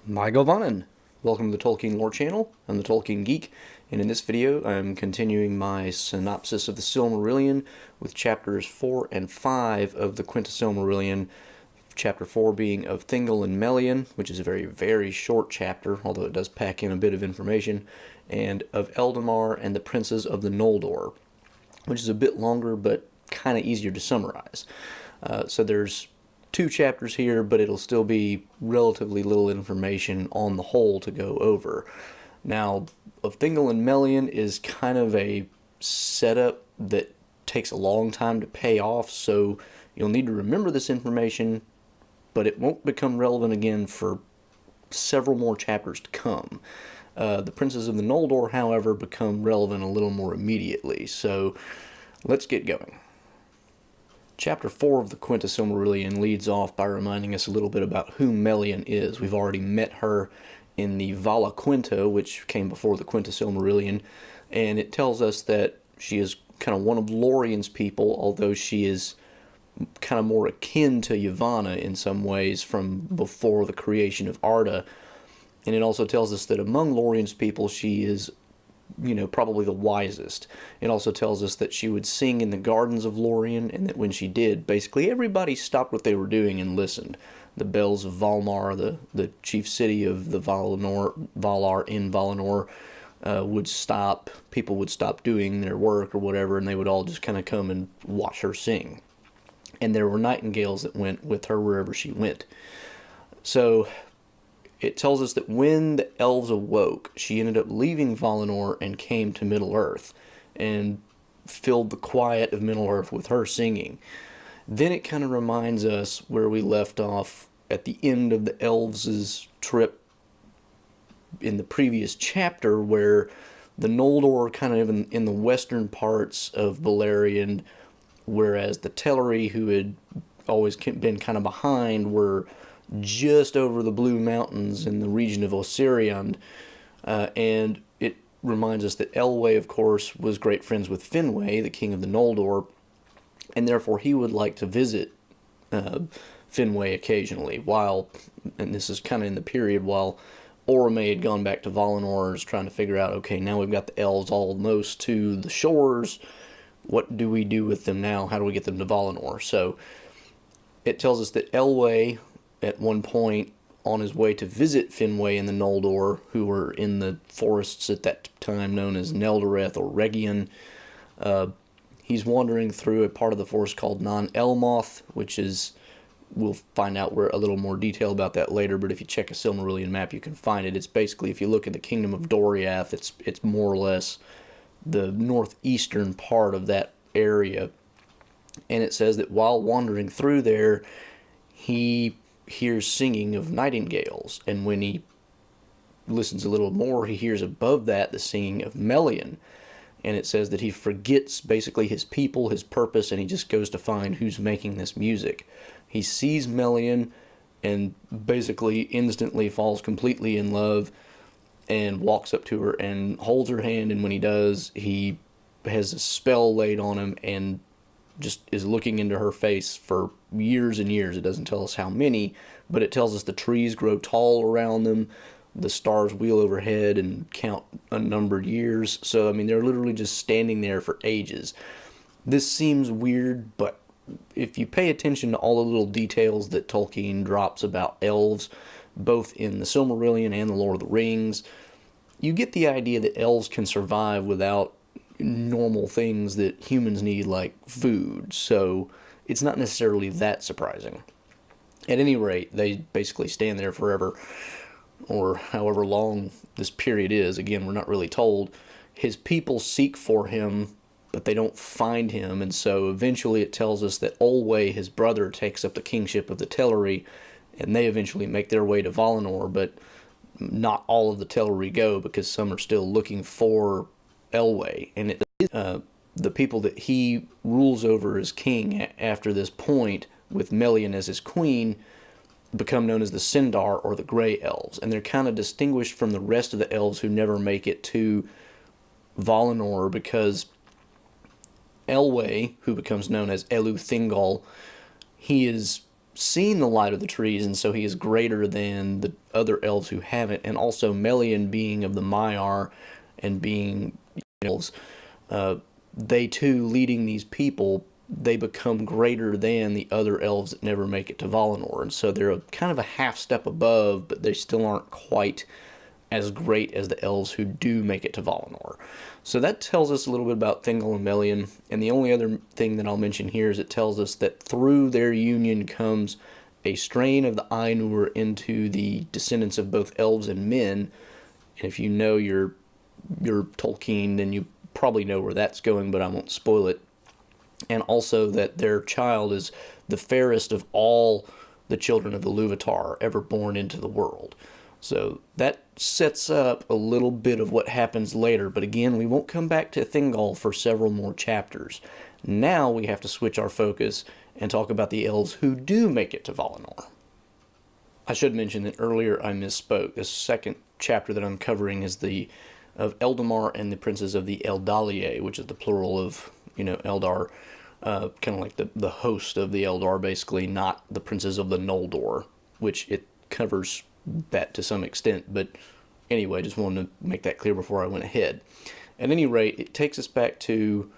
Welcome to the Tolkien Lore Channel. I'm the Tolkien Geek, and in this video I'm continuing my synopsis of the Silmarillion with chapters 4 and 5 of the Quinta Silmarillion. Chapter 4 being of Thingol and Melian, which is a very, very short chapter, although it does pack in a bit of information, and of Eldamar and the Princes of the Null Door, which is a bit longer but kind of easier to summarize. So there's 2 chapters here, but it'll still be relatively little information on the whole to go over. Now, of Thingol and Melian is kind of a setup that takes a long time to pay off, so you'll need to remember this information, but it won't become relevant again for several more chapters to come. The Princes of the Null Door, however, become relevant a little more immediately, so let's get going. Chapter 4 of the Quinta Silmarillion leads off by reminding us a little bit about who Melian is. We've already met her in the Vala Quinta, which came before the Quinta Silmarillion, and it tells us that she is kind of one of Lorien's people, although she is kind of more akin to Yavanna in some ways from before the creation of Arda. And it also tells us that among Lorien's people she is, probably the wisest. It also tells us that she would sing in the gardens of Lorien, and that when she did, basically everybody stopped what they were doing and listened. The bells of Valinor, the chief city of the Valar in Valinor, would stop. People would stop doing their work or whatever, and they would all just kind of come and watch her sing. And there were nightingales that went with her wherever she went. So it tells us that when the elves awoke, she ended up leaving Valinor and came to Middle-earth and filled the quiet of Middle-earth with her singing. Then it kind of reminds us where we left off at the end of the elves' trip in the previous chapter, where the Noldor kind of in the western parts of Beleriand, whereas the Teleri, who had always been kind of behind, were just over the Blue Mountains in the region of Osiriand, and it reminds us that Elwe, of course, was great friends with Fenway, the king of the Noldor, and therefore he would like to visit Fenway occasionally, and this is kind of in the period while Orome had gone back to Valinor and was trying to figure out, okay, now we've got the elves almost to the shores, what do we do with them now? How do we get them to Valinor? So it tells us that Elwe, at one point, on his way to visit Fenway and the Noldor, who were in the forests at that time known as Neldoreth or Region, he's wandering through a part of the forest called Non-Elmoth, which is, we'll find out a little more detail about that later, but if you check a Silmarillion map you can find it. It's basically, if you look at the kingdom of Doriath, it's more or less the northeastern part of that area. And it says that while wandering through there, he hears singing of nightingales, and when he listens a little more, he hears above that the singing of Melian, and it says that he forgets basically his people, his purpose, and he just goes to find who's making this music. He sees Melian and basically instantly falls completely in love and walks up to her and holds her hand, and when he does, he has a spell laid on him and just is looking into her face for years and years. It doesn't tell us how many, but it tells us the trees grow tall around them, the stars wheel overhead and count unnumbered years. So, they're literally just standing there for ages. This seems weird, but if you pay attention to all the little details that Tolkien drops about elves, both in the Silmarillion and the Lord of the Rings, you get the idea that elves can survive without normal things that humans need, like food, so it's not necessarily that surprising. At any rate, they basically stand there forever, or however long this period is. Again, we're not really told. His people seek for him, but they don't find him, and so eventually it tells us that Olwe, his brother, takes up the kingship of the Teleri, and they eventually make their way to Valinor, but not all of the Teleri go, because some are still looking for Elwe, and the people that he rules over as king after this point, with Melian as his queen, become known as the Sindar, or the Grey Elves, and they're kind of distinguished from the rest of the elves who never make it to Valinor, because Elwe, who becomes known as Elu Thingol, he is seen the light of the trees, and so he is greater than the other elves who haven't. And also Melian, being of the Maiar and being elves, they too, leading these people, they become greater than the other elves that never make it to Valinor. And so they're kind of a half step above, but they still aren't quite as great as the elves who do make it to Valinor. So that tells us a little bit about Thingol and Melian. And the only other thing that I'll mention here is it tells us that through their union comes a strain of the Ainur into the descendants of both elves and men. And if you know your Tolkien, then you probably know where that's going, but I won't spoil it. And also that their child is the fairest of all the children of the Luvatar ever born into the world. So that sets up a little bit of what happens later, but again, we won't come back to Thingol for several more chapters. Now we have to switch our focus and talk about the elves who do make it to Valinor. I should mention that earlier I misspoke. This second chapter that I'm covering is of Eldamar and the princes of the Eldaliae, which is the plural of, Eldar, kind of like the host of the Eldar, basically, not the princes of the Null Door, which it covers that to some extent. But anyway, just wanted to make that clear before I went ahead. At any rate, it takes us back to,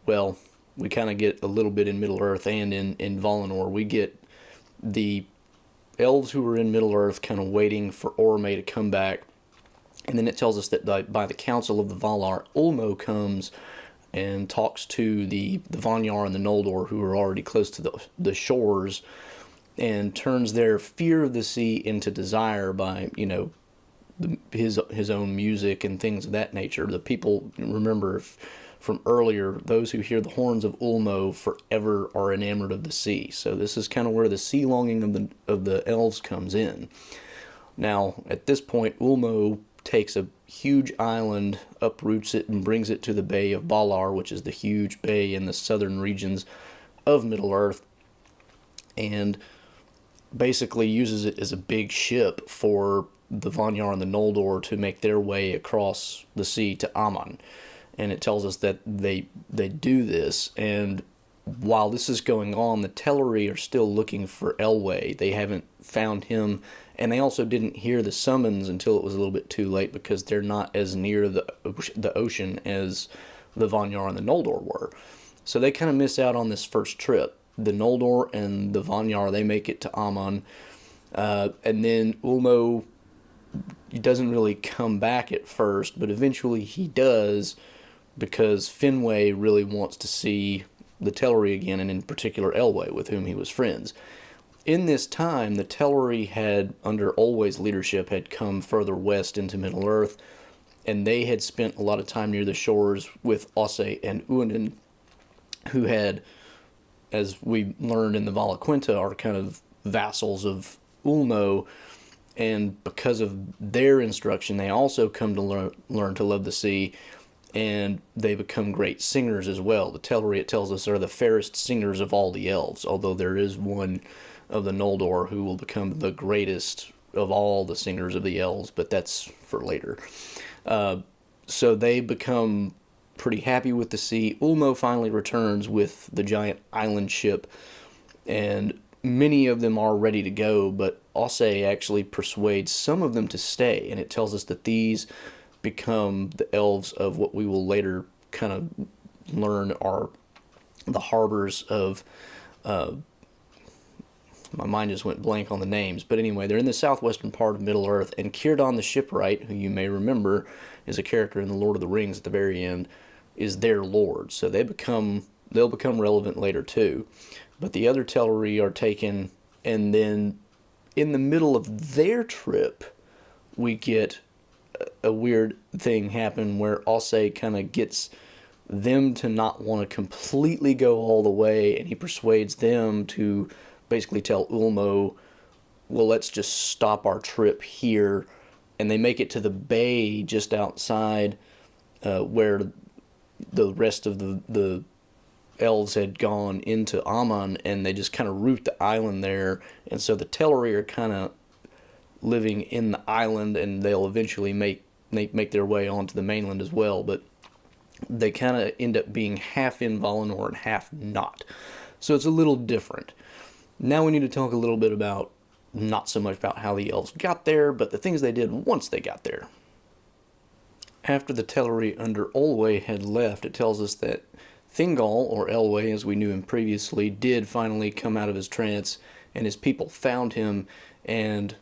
we kind of get a little bit in Middle-earth and in Valinor. We get the elves who were in Middle-earth kind of waiting for Orome to come back. And then it tells us that by the council of the Valar, Ulmo comes and talks to the Vanyar and the Noldor, who are already close to the shores, and turns their fear of the sea into desire by, his own music and things of that nature. The people, remember from earlier, those who hear the horns of Ulmo forever are enamored of the sea. So this is kind of where the sea longing of the elves comes in. Now, at this point, Ulmo takes a huge island, uproots it, and brings it to the Bay of Balar, which is the huge bay in the southern regions of Middle-earth, and basically uses it as a big ship for the Vanyar and the Noldor to make their way across the sea to Aman. And it tells us that they do this, and while this is going on, the Teleri are still looking for Elwe. They haven't found him, and they also didn't hear the summons until it was a little bit too late, because they're not as near the ocean as the Vanyar and the Noldor were. So they kind of miss out on this first trip. The Noldor and the Vanyar, they make it to Aman, and then Ulmo, he doesn't really come back at first, but eventually he does, because Fenway really wants to see the Teleri again, and in particular Elwe, with whom he was friends. In this time, the Teleri had, under Olwe's leadership, had come further west into Middle-earth, and they had spent a lot of time near the shores with Osse and Uinen, who had, as we learned in the Valaquenta, are kind of vassals of Ulmo, and because of their instruction, they also come to learn to love the sea, and they become great singers as well. The Teleri, it tells us, are the fairest singers of all the elves, although there is one of the Noldor who will become the greatest of all the singers of the elves, but that's for later. So they become pretty happy with the sea. Ulmo finally returns with the giant island ship, and many of them are ready to go, but Osse actually persuades some of them to stay, and it tells us that these become the elves of what we will later kind of learn are the harbors of, my mind just went blank on the names, but anyway, they're in the southwestern part of Middle-earth, and Círdan the Shipwright, who you may remember is a character in The Lord of the Rings at the very end, is their lord, so they'll become relevant later too. But the other Teleri are taken, and then in the middle of their trip, we get a weird thing happen where Osse kind of gets them to not want to completely go all the way, and he persuades them to basically tell Ulmo, well, let's just stop our trip here, and they make it to the bay just outside where the rest of the elves had gone into Aman, and they just kind of root the island there, and so the Teleri are kind of living in the island, and they'll eventually make their way onto the mainland as well, but they kind of end up being half in Valinor and half not. So it's a little different. Now we need to talk a little bit about, not so much about how the elves got there, but the things they did once they got there. After the Teleri under Elwe had left, it tells us that Thingol, or Elwe as we knew him previously, did finally come out of his trance, and his people found him, and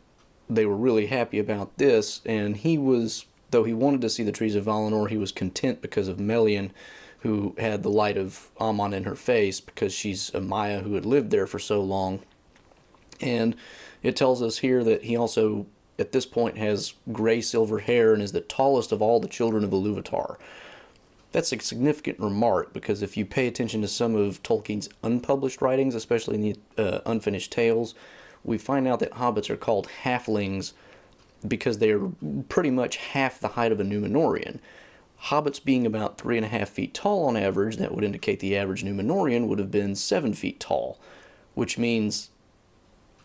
they were really happy about this, and he was, though he wanted to see the trees of Valinor, he was content because of Melian, who had the light of Amon in her face, because she's a Maia who had lived there for so long. And it tells us here that he also, at this point, has gray-silver hair and is the tallest of all the children of Iluvatar. That's a significant remark, because if you pay attention to some of Tolkien's unpublished writings, especially in the Unfinished Tales, we find out that hobbits are called halflings because they are pretty much half the height of a Númenorian. Hobbits being about 3.5 feet tall on average, that would indicate the average Númenorian would have been 7 feet tall, which means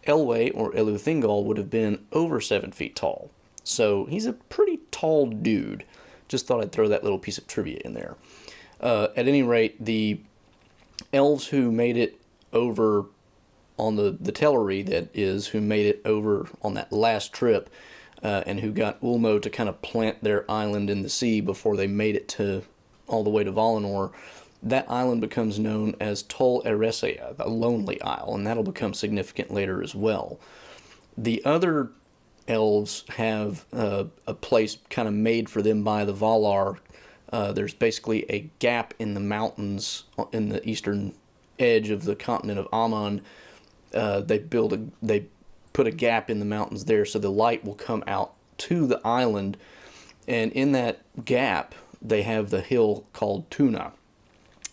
Elwe, or Elu Thingol, would have been over 7 feet tall. So he's a pretty tall dude. Just thought I'd throw that little piece of trivia in there. At any rate, the elves who made it over on the Teleri, that is, who made it over on that last trip, and who got Ulmo to kind of plant their island in the sea before they made it to all the way to Valinor, that island becomes known as Tol Eressëa, the Lonely Isle, and that'll become significant later as well. The other elves have a place kind of made for them by the Valar. There's basically a gap in the mountains in the eastern edge of the continent of Amon. They put a gap in the mountains there so the light will come out to the island, and in that gap they have the hill called Tuna,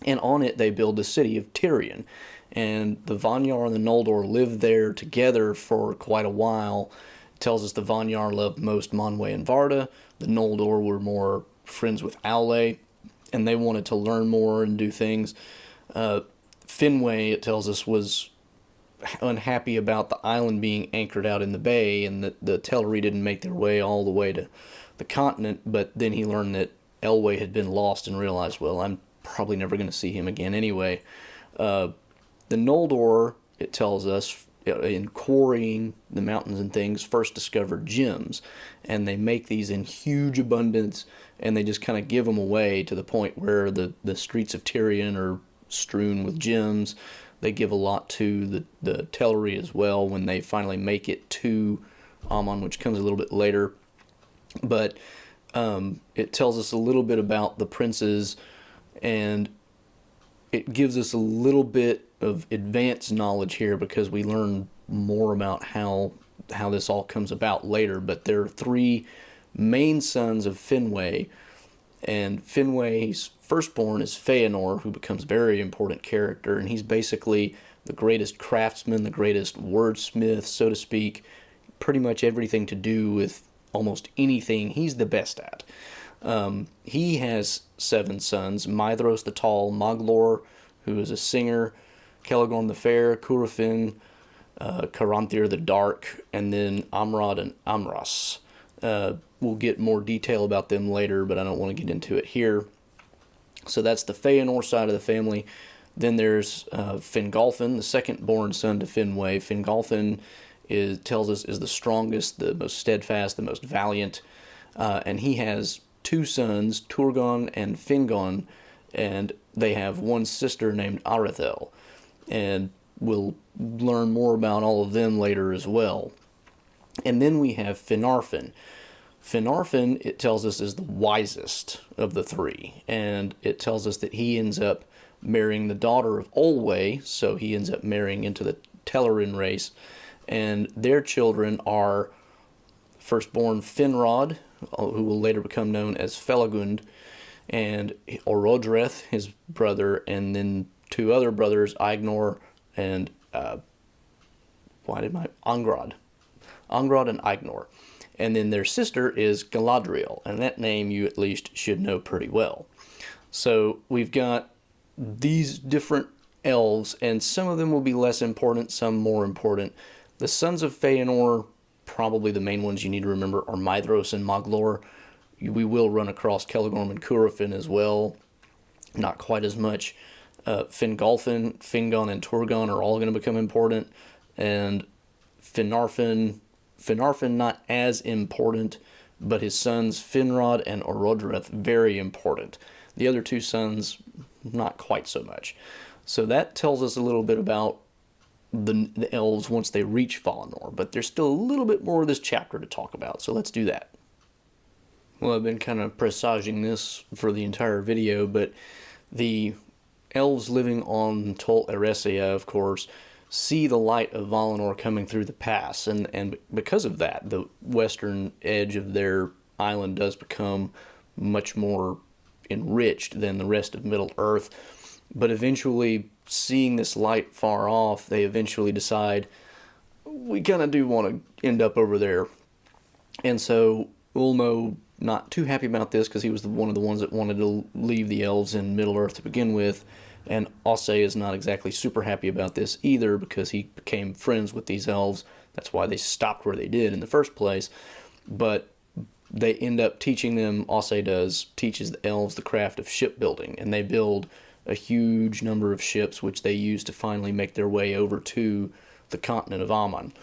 and on it they build the city of Tirion, and the Vanyar and the Null Door lived there together for quite a while. It tells us the Vanyar loved most Manwë and Varda, the Null Door were more friends with Aule, and they wanted to learn more and do things. Fenway, it tells us, was unhappy about the island being anchored out in the bay, and that the Teleri didn't make their way all the way to the continent, but then he learned that Elwe had been lost and realized, well, I'm probably never going to see him again anyway. The Null Door, it tells us, in quarrying the mountains and things, first discovered gems, and they make these in huge abundance, and they just kind of give them away to the point where the streets of Tirion are strewn with gems. They give a lot to the Teleri as well when they finally make it to Amon, which comes a little bit later. But it tells us a little bit about the princes, and it gives us a little bit of advanced knowledge here because we learn more about how this all comes about later. But there are 3 main sons of Fenway, and Fenway's firstborn is Feanor, who becomes a very important character, and he's basically the greatest craftsman, the greatest wordsmith, so to speak. Pretty much everything to do with almost anything he's the best at. He has 7 sons: Maedhros the Tall, Maglor, who is a singer, Celegorm the Fair, Curufin, Caranthir the Dark, and then Amrod and Amras. We'll get more detail about them later, but I don't want to get into it here. So that's the Feanor side of the family. Then there's Fingolfin, the second-born son to Fenway. Fingolfin tells us is the strongest, the most steadfast, the most valiant, and he has 2 sons, Turgon and Fingon, and they have one sister named Arethel, and we'll learn more about all of them later as well. And then we have Finarfin. Finarfin, it tells us, is the wisest of the 3, and it tells us that he ends up marrying the daughter of Elwe, so he ends up marrying into the Telerin race, and their children are firstborn Finrod, who will later become known as Felagund, and Orodreth, his brother, and then 2 other brothers, Ignor and Angrod and Ignor. And then their sister is Galadriel, and that name you at least should know pretty well. So we've got these different elves, and some of them will be less important, some more important. The sons of Feanor, probably the main ones you need to remember, are Maedhros and Maglor. We will run across Celegorm and Curufin as well, not quite as much. Fingolfin, Fingon, and Turgon are all going to become important. and Finarfin not as important, but his sons Finrod and Orodreth very important. The other two sons, not quite so much. So that tells us a little bit about the elves once they reach Valinor, but there's still a little bit more of this chapter to talk about, so let's do that. Well, I've been kind of presaging this for the entire video, but the elves living on Tol Eressëa, of course, see the light of Valinor coming through the pass, and because of that, the western edge of their island does become much more enriched than the rest of Middle-earth. But eventually, seeing this light far off, they eventually decide, we kind of do want to end up over there. And so Ulmo, not too happy about this, because he was one of the ones that wanted to leave the elves in Middle-earth to begin with, and Ossë is not exactly super happy about this either, because he became friends with these elves. That's why they stopped where they did in the first place. But they end up teaching them, Ossë teaches the elves the craft of shipbuilding, and they build a huge number of ships which they use to finally make their way over to the continent of Aman.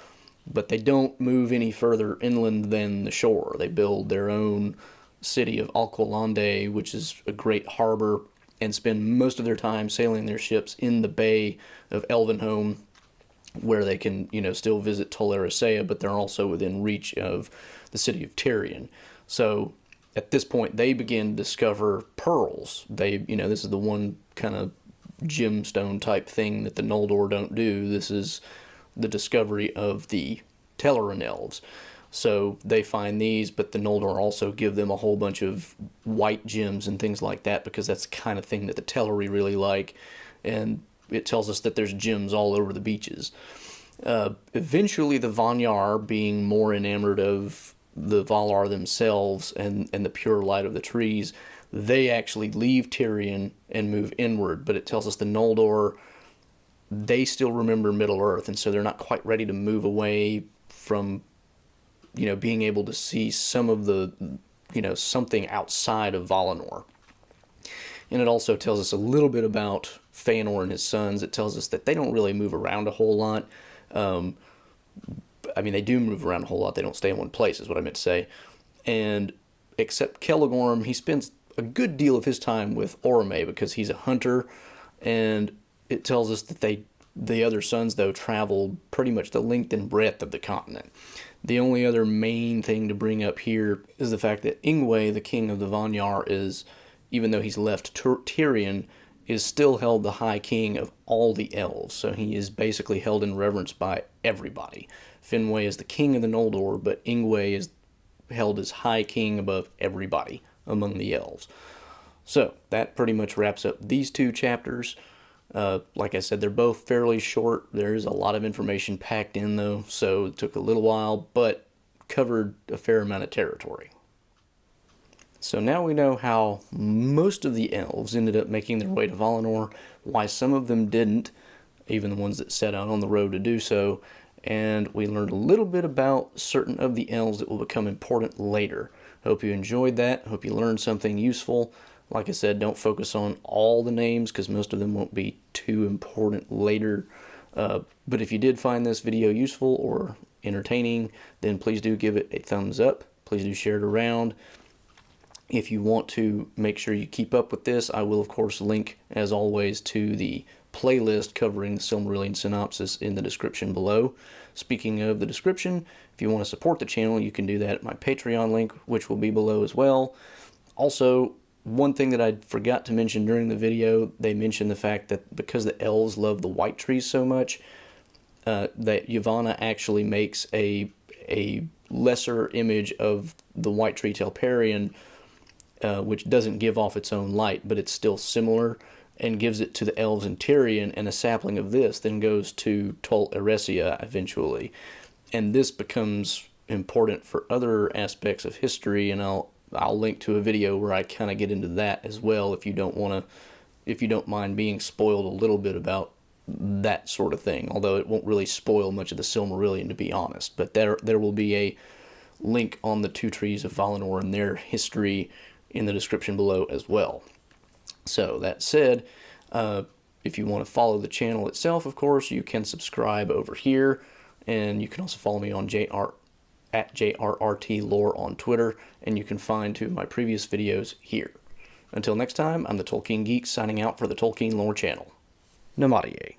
But they don't move any further inland than the shore. They build their own city of Alqualande, which is a great harbor, and spend most of their time sailing their ships in the bay of Elvenhome, where they can, still visit Tol Eressëa, but they're also within reach of the city of Telerin. So at this point, they begin to discover pearls. This is the one kind of gemstone type thing that the Null Door don't do. This is the discovery of the Telerin Elves. So they find these, but the Null Door also give them a whole bunch of white gems and things like that, because that's the kind of thing that the Teleri really like. And it tells us that there's gems all over the beaches. Eventually, the Vanyar, being more enamored of the Valar themselves and the pure light of the trees, they actually leave Tirion and move inward. But it tells us the Null Door, they still remember Middle-earth, and so they're not quite ready to move away from being able to see some of the, something outside of Valinor. And it also tells us a little bit about Feanor and his sons. It tells us that they don't really move around a whole lot. They do move around a whole lot. They don't stay in one place, is what I meant to say. And except Celegorm, he spends a good deal of his time with Orome because he's a hunter. And it tells us that the other sons, though, traveled pretty much the length and breadth of the continent. The only other main thing to bring up here is the fact that Ingwe, the king of the Vanyar, is, even though he's left Tirion, is still held the high king of all the elves. So he is basically held in reverence by everybody. Fenway is the king of the Null Door, but Ingwe is held as high king above everybody among the elves. So that pretty much wraps up these two chapters. Like I said, they're both fairly short. There's a lot of information packed in, though, so it took a little while, but covered a fair amount of territory. So now we know how most of the elves ended up making their way to Valinor, why some of them didn't, even the ones that set out on the road to do so, and we learned a little bit about certain of the elves that will become important later. Hope you enjoyed that. Hope you learned something useful. Like I said, don't focus on all the names because most of them won't be too important later. But if you did find this video useful or entertaining, then please do give it a thumbs up. Please do share it around. If you want to make sure you keep up with this, I will, of course, link, as always, to the playlist covering the Silmarillion synopsis in the description below. Speaking of the description, if you want to support the channel, you can do that at my Patreon link, which will be below as well. Also, one thing that I forgot to mention during the video, they mentioned the fact that because the elves love the white trees so much, that Yavanna actually makes a lesser image of the white tree Telperion, which doesn't give off its own light, but it's still similar, and gives it to the elves in Tirion, and a sapling of this then goes to Tol Eressëa eventually. And this becomes important for other aspects of history, and I'll link to a video where I kind of get into that as well if you don't mind being spoiled a little bit about that sort of thing, although it won't really spoil much of the Silmarillion, to be honest. But there will be a link on the two trees of Valinor and their history in the description below as well. So that said, If you want to follow the channel itself, of course, you can subscribe over here, and you can also follow me on at JRRTLore on Twitter, and you can find two of my previous videos here. Until next time, I'm the Tolkien Geek signing out for the Tolkien Lore channel. Namaste.